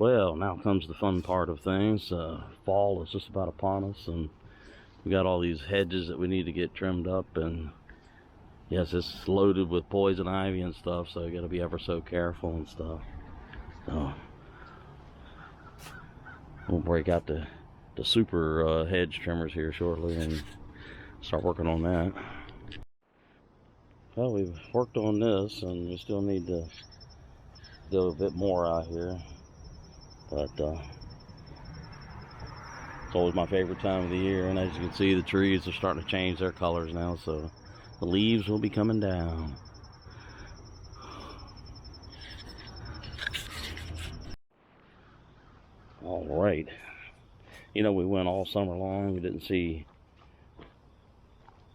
Well, now comes the fun part of things. Fall is just about upon us, and we got all these hedges that we need to get trimmed up, and yes, it's loaded with poison ivy and stuff, so you got to be ever so careful and stuff. So we'll break out the super hedge trimmers here shortly and start working on that. Well, we've worked on this, and we still need to do a bit more out here, but it's always my favorite time of the year, and as you can see, the trees are starting to change their colors now, so the leaves will be coming down. All right, you know, we went all summer long, we didn't see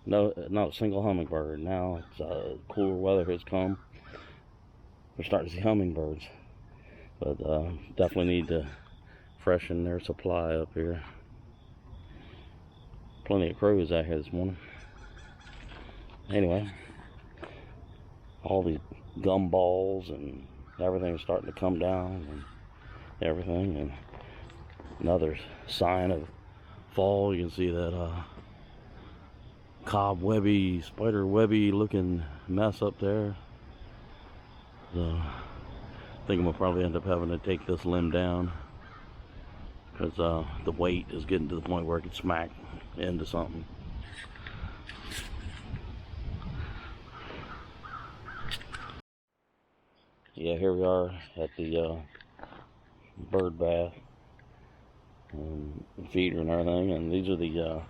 not a single hummingbird. Now it's cooler weather has come, we're starting to see hummingbirds, but definitely need to freshen their supply up here. Plenty of crows out here this morning. Anyway, all these gumballs and everything's starting to come down and everything, and another sign of fall. You can see that cobwebby, spider webby looking mess up there. So I think I'm gonna probably end up having to take this limb down, because the weight is getting to the point where it could smack into something. Yeah, here we are at the bird bath and feeder and everything, and these are the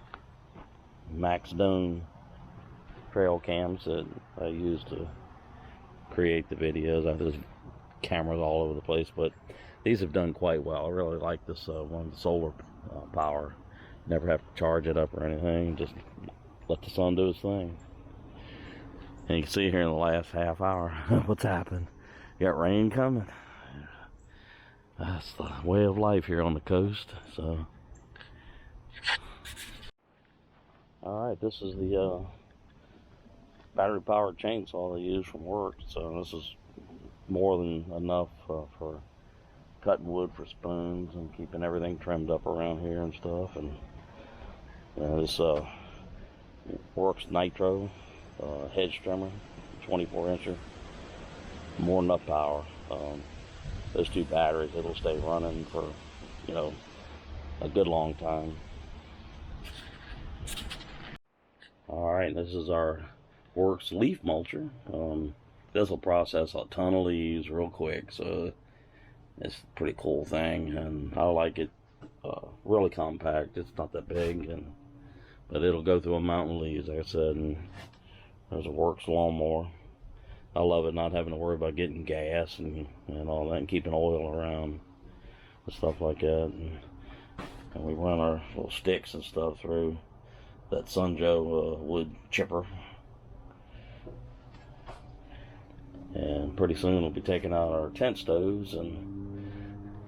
Max Dome trail cams that I use to create the videos. I have this cameras all over the place, but these have done quite well. I really like this one, the solar power. Never have to charge it up or anything, just let the sun do its thing. And you can see here in the last half hour what's happened. You got rain coming. That's the way of life here on the coast. So alright, this is the battery powered chainsaw I use from work, so this is more than enough for cutting wood for spoons and keeping everything trimmed up around here and stuff. And this Works Nitro hedge trimmer, 24-incher, more than enough power. Those two batteries, it'll stay running for, you know, a good long time. Alright, this is our Works leaf mulcher. This will process a ton of leaves real quick, so it's a pretty cool thing, and I like it. Really compact, it's not that big, but it'll go through a mountain of leaves, like I said. And there's a Works lawnmower. I love it, not having to worry about getting gas and all that, and keeping oil around and stuff like that. And we run our little sticks and stuff through that Sunjoe wood chipper. And pretty soon we'll be taking out our tent stoves and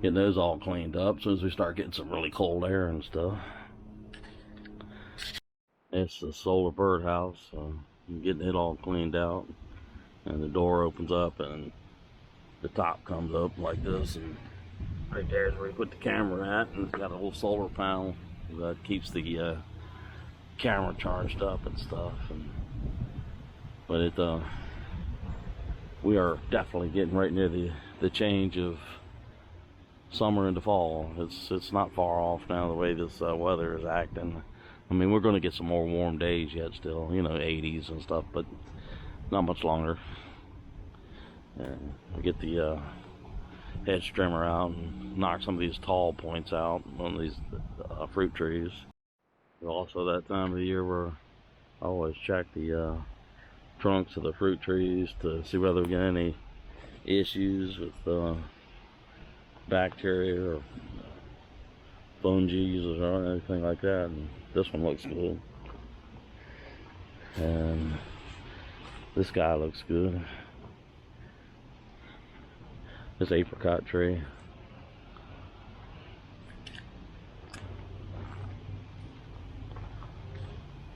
getting those all cleaned up as soon as we start getting some really cold air and stuff. It's the solar birdhouse. I'm getting it all cleaned out, and the door opens up and the top comes up like this, and right there is where you put the camera at, and it's got a little solar panel that keeps the camera charged up and stuff. But we are definitely getting right near the change of summer into fall. It's not far off now, the way this weather is acting. I mean, we're going to get some more warm days yet still, you know, 80s and stuff, but not much longer. And we get the hedge trimmer out and knock some of these tall points out on these fruit trees. Also that time of the year where I always check the trunks of the fruit trees to see whether we get any issues with bacteria or fungi or anything like that. And this one looks good, and this guy looks good. This apricot tree.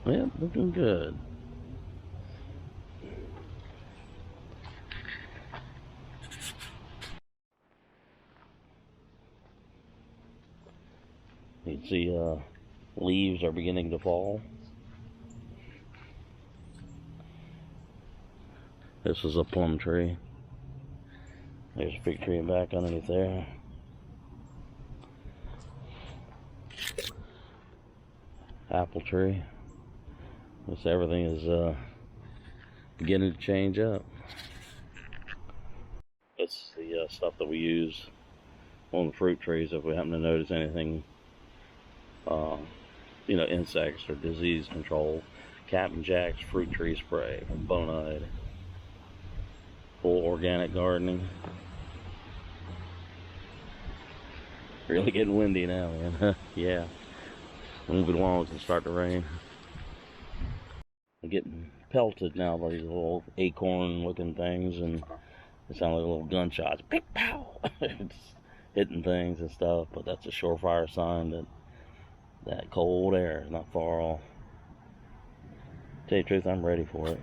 Yeah, looking good. You can see leaves are beginning to fall. This is a plum tree. There's a fig tree back underneath there. Apple tree. This everything is beginning to change up. This is the stuff that we use on the fruit trees if we happen to notice anything, you know, insects or disease control. Captain Jack's fruit tree spray from Bonide. Full organic gardening. Really getting windy now, man. Yeah. Won't be long as it start to rain. I'm getting pelted now by these little acorn-looking things, and they sound like little gunshots. Pick pow! It's hitting things and stuff, but that's a surefire sign that that cold air is not far off. Tell you the truth, I'm ready for it.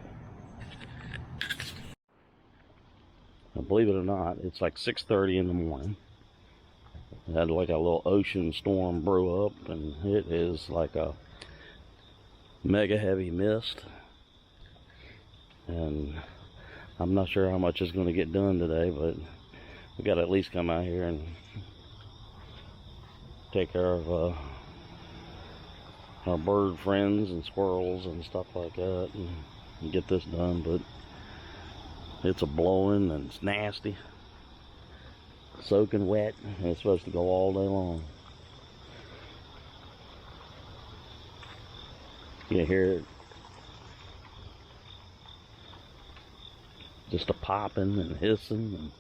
Now, believe it or not, it's like 6:30 in the morning. It had like a little ocean storm brew up, and it is like a mega heavy mist. And I'm not sure how much is going to get done today, but we got to at least come out here and take care of our bird friends and squirrels and stuff like that, and get this done. But it's a blowing and it's nasty, soaking wet, and it's supposed to go all day long. You hear it, just a popping and hissing. And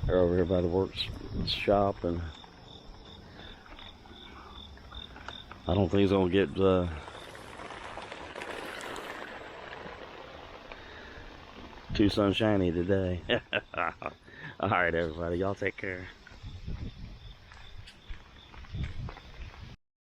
they're over here by the works shop, and I don't think it's gonna get too sunshiny today. All right, everybody, y'all take care.